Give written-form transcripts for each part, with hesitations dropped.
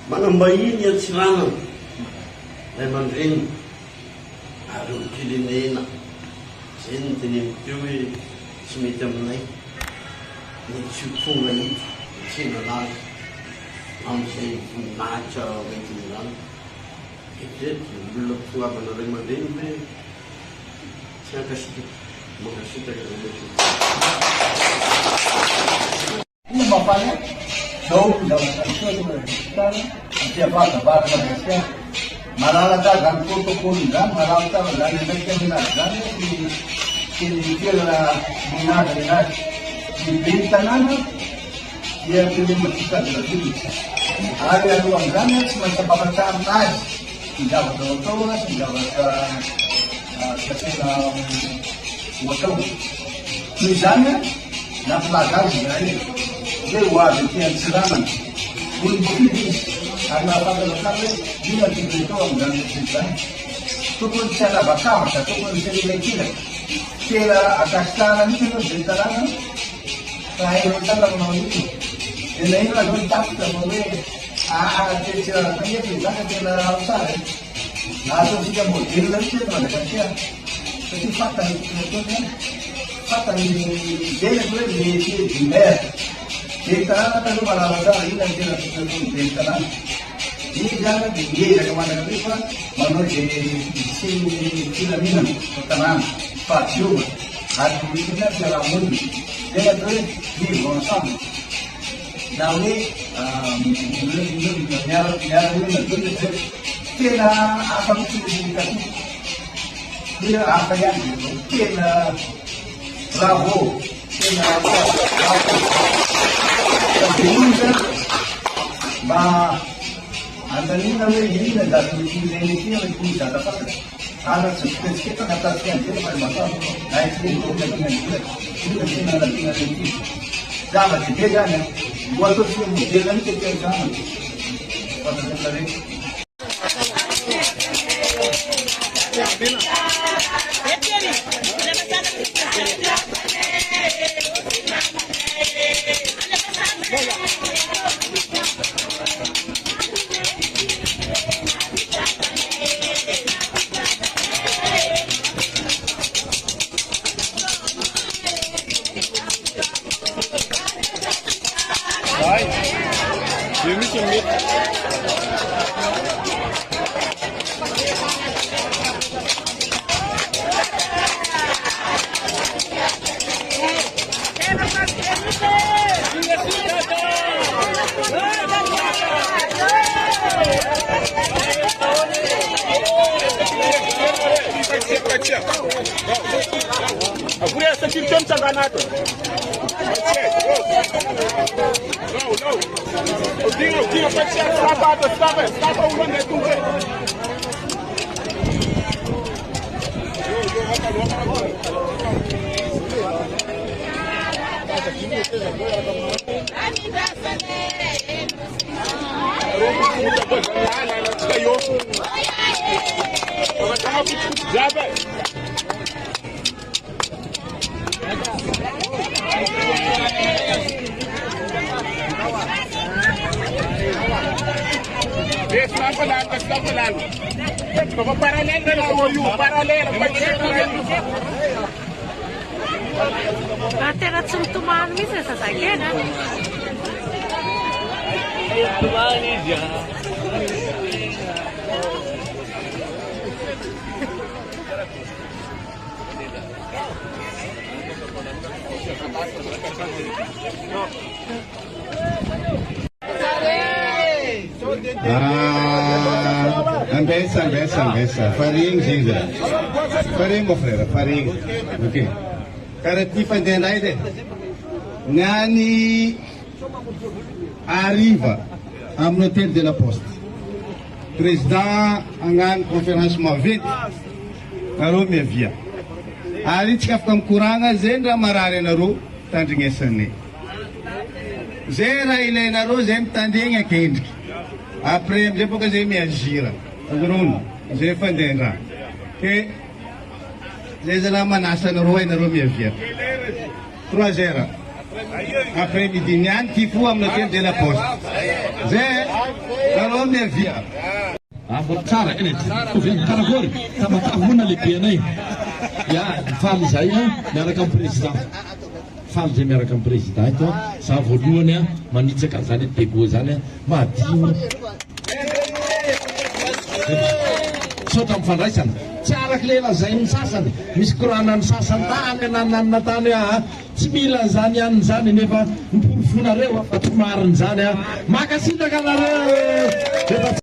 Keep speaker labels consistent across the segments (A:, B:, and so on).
A: manambahiny atsiranana ilay mandreny ary olo firenena zay ny teneniko teo hoe tsy mety aminay ny tsy tonga ito tsena lazy amin'izay voninahitra oentin'izany etrety olona mpifoavana ray mandreny hoe tsy ankasitraka mankasitraka
B: mapana zao zavatra malalaka zany protocole zany malalaka zany ndraiky aminazy zany ny toerana minazy aminazy ny be ny tanàna dia telematifikadratiny ary aloha am'izany tsy maintsy ampafatra aminazy ny zavatra atao sy ny zavatra satena atao toy zany nampilaza azy zany hoe ho avy aty Antsiranana olombokidy izy ary nahafantatatra hoe ina tiky atao am'izany zany tokony tsy hanavakavatra tokony tsy lelakilaka tena akasitrahana mihitsy aloha zay tanàna fa hainao tsara manao an'io dia na ino azao nitafika fa hoe tsiranakanety zaka tena tsara ataontsika modelina mihitsy eto Madagasikara satria fatany atao fatany velako hoe métier du maire dia tanàna taloha malala tsara ina tena fitotony be tanàna iny zany dia miezaka mandrakare fa manao zay tsy filaminana tanàna fahadiova ary politika fiarahamonina dia atao hoe vivre ensemble na hoe miara-olona zao tena afa mihitsy komunikatif dia afa ihany tena bravo tena tabeloza mba antanina hoe inona zaty firenena ity reky zata fantatra ana tsy fitetsikefa natasika an'izay fa masano aitsy tena nalatina reky zava-dehibe zany mbo ataotsika modelina mihitsy atao zany fantatana reky
C: Apure essa aqui tem saganado. Não. O dinho pode ser travado, estava o nome do rei.
D: Tena tsy mitomany mihitsy esa zakena.
E: Ambessa. Farinha, Zinza. Farinha, meu frère, farinha. Ok. Cara, ti fazendo aí, Nani arriva am l'hôtel de la Poste. Président angan conférence mavent. Naro me via. Ali tsika afaka mikoragna zay ndra marary anareo tandrignesany. Zay raha ilainareo zay mitandregny akendriky. Après amizay boka zay miagira. Azonao zay fandehandraha. Ke zay zalahy manasa anareo ainareo miavia. 3h. Après midi niany ty fo amin'ny hôtel de la Poste. Zay nareo miavia.
F: Mbola tsara eny karakory tamatahona lehibe anay ia faly zay miaraka amin'ny président faly zay miaraka amin'ny président eto za voalohany manitsaka zany dego zany mahadio sotra mifandraisana tsy araka lela zay ny sasany misy korana ny sasany tany nananina tany tsy mila zany ihany zany nefa miporofonareo afa tomariny zany makasitaka nareo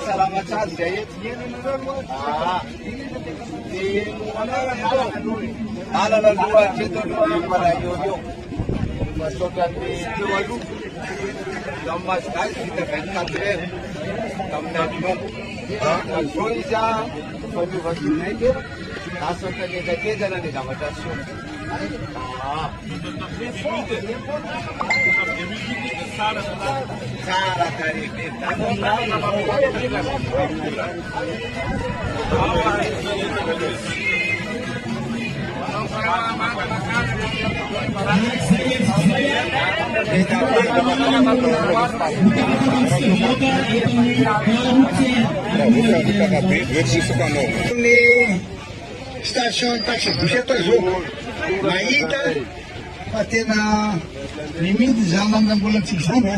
B: Salamat sa gayet. Ala na dua dito para yo. Masokan di Tuwalu. Damas guys kita kan kader. Kamna dino. Soiza padu vaccinated. Asokan ni dekeda na ni damatasyon. Cara tarik
E: Station taxi buseta jogo. Mahita fa tena nimidy zany amin'ny mbola antsika zany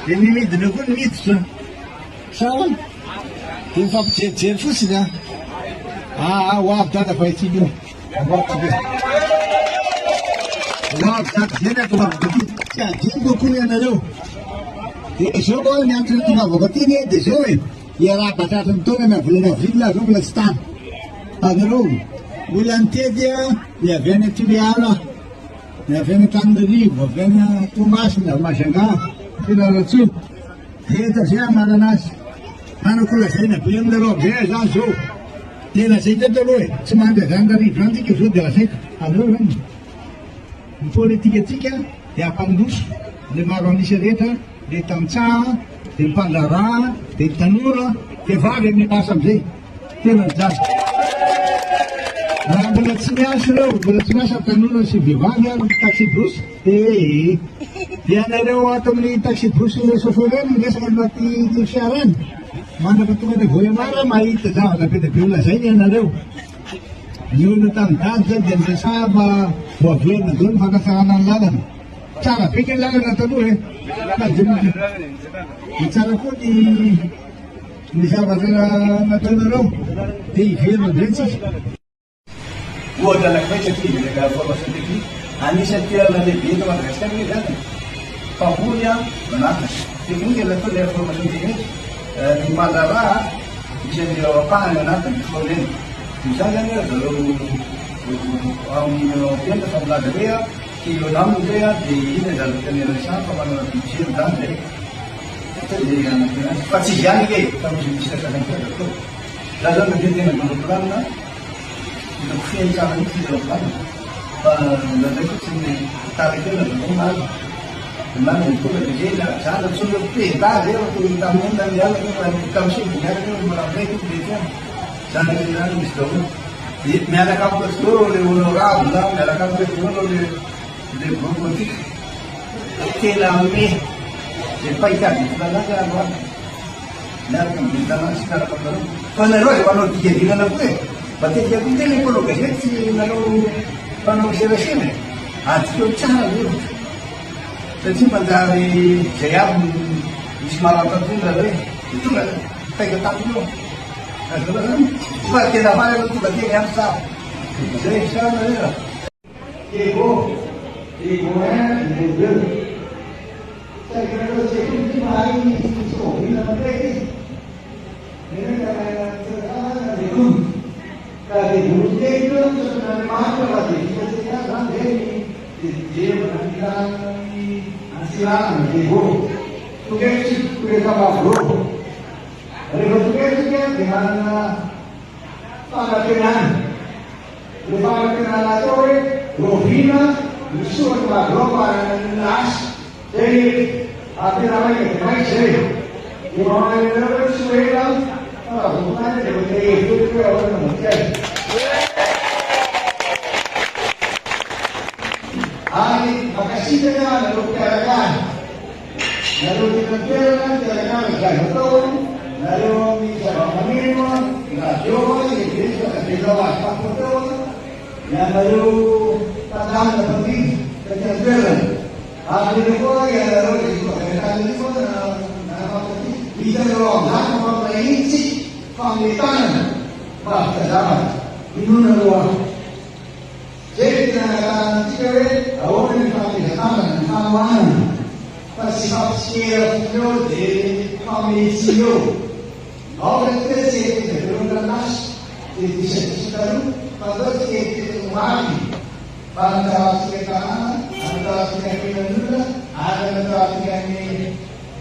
E: dia nimidina koa nimiditra sao dia mifampijerijery fotsiny ho avy dada fa itsiny io hoavy dada zany atovavako ty tsy adiniko koa ianareo dia izao koa miantona tovavako atyny dia zao hoe iaraha batratrany taona na volana vilona zao mbola tsy tany anareo mbola nitedy dia avy any Toliara ny avy any Tananarivo avy any Toamasina Majunga Fianarantsoa eta zay amarana azy anako lazaina be aminareo amizay zany zao tena zay teto aloha tsy mandeha Tananarivo zany tsika zao dia lazaika anareo zany ny politika atsika dia ampandroso le maro anisy rehetra le tamintsaha dia mpandrara dia tanora dia vavy amin'ny asa amizay tena zany mbola tsy miasa reo mbola tsy miasa tanora sy vehivavy amin'ny taxi brosy dia anareo ato amin'ny taxi brosy chauffeur eny miresaka anaty fiarany mandraka tonga dia voamara mahita zavatra be dia be olazay ianareo ny olona tamin'ny dady zany dia miresaba voaverina zao ny fankasarana ny lalana tsara beka ny lalana taloha ny tsara koa ny zavatra nataonareo dia iverina ndray tsika
B: ohatra anankiray satria resaka formation technique anisan'ny toerana lehibe eto Madagasikara hoe zany mpamory manatona teknika la atao le formation technique ny mandraraha isan'ireo ampahany anatiny foleny izany zany zareo amin'ny pienta fa milaza hoe kilonaminy zay dia iny zany tanera sa fa manana budget zany zay fa tsy izany ke fa misy misy kasanankiray la zany dia tena manoplanina iloko fiaitsana ny fizaovana fa nandray fotsiny tarakena zao mazy mazy ny tonga dia zay zany tsony président zay tamin'ny mialaka tam'siny mialaka maramray dia zany zany misy daholo dia mialaka amin'ny président le honorable na mialaka amin'ny président le groupe politique tena ame dia fahitavitana anazy anoana miaraka amin'ny vitanany sy miaraka aminareo fa nareo efa manao dikadinana koa e matetika koa tena ekôlôga zay tsy nanao mpanao serasena atsika tsara io Jadi mencari jaya di Semarang tertunda itu kan pegang dulu. Nah, cuma tidak mana itu berarti yang sah. Jadi sekarang ya. Ibu saya kira kalau saya itu hari ini sekolah ini nama mereka. Mereka kata itu dari dulu itu sebenarnya macam apa sih? Kita kan dia menantikan silakan ibu. Tugas mereka baru. Dari tugasnya dengan pengaturan, pengaturan atau Rovina, Yusuf Bagro Nas, jadi apa namanya naik jadi, di mana yang Suhelan, bukan dari itu orang mungkin. Hari makasih dengan lalu kerakan, lalu dikeluarkan kerakan jantung, lalu bisa minum, radio, jadi kita waspada betul. Yang baru tangan seperti kecerdasan. Ada juga yang baru disebutkan itu bisa melonggar memperbaiki pemerintahan bahasa zaman di luar. Jadi dengan sekali awal ini kami datang dengan bersifat sosial di komisi. Awal itu saya belum ternas di sekitar pada sekitar mari pada sekitar ada sekitar juga ada sekitar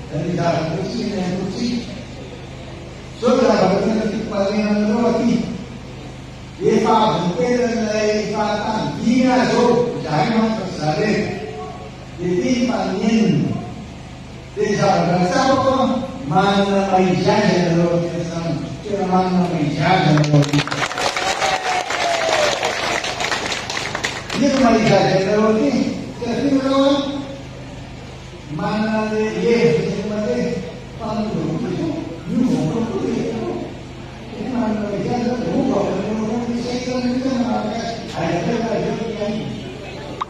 B: dari dalam kursi dan kursi sudah berarti paling lagi ia bukan dari kata dia so jangan tersalah jadi paling tidak berasa apa mana ijazah kalau kita mana ijazah ini kembali saja kalau ini jadi mana dia sebenarnya pandu itu nyuruh itu ini mana ijazah nyuruh orang bisa itu mana ada yang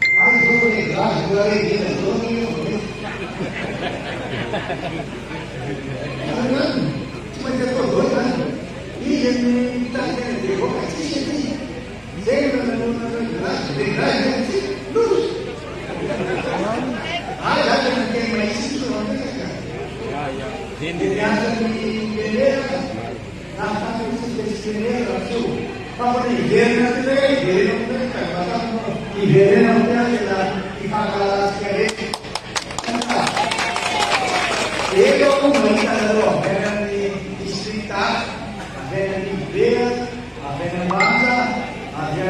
B: ada boleh kelas boleh dia boleh cuma jatuh boleh ini yang kita ada vokasi ini saya menurut kelas lurus ada yang masih jadi ada di bendera nah itu bendera itu apa nih bendera itu mereka bahkan di bendera mereka dipakai sekali itu mereka loh ada di distrikta ada di bea ada di bangsa ada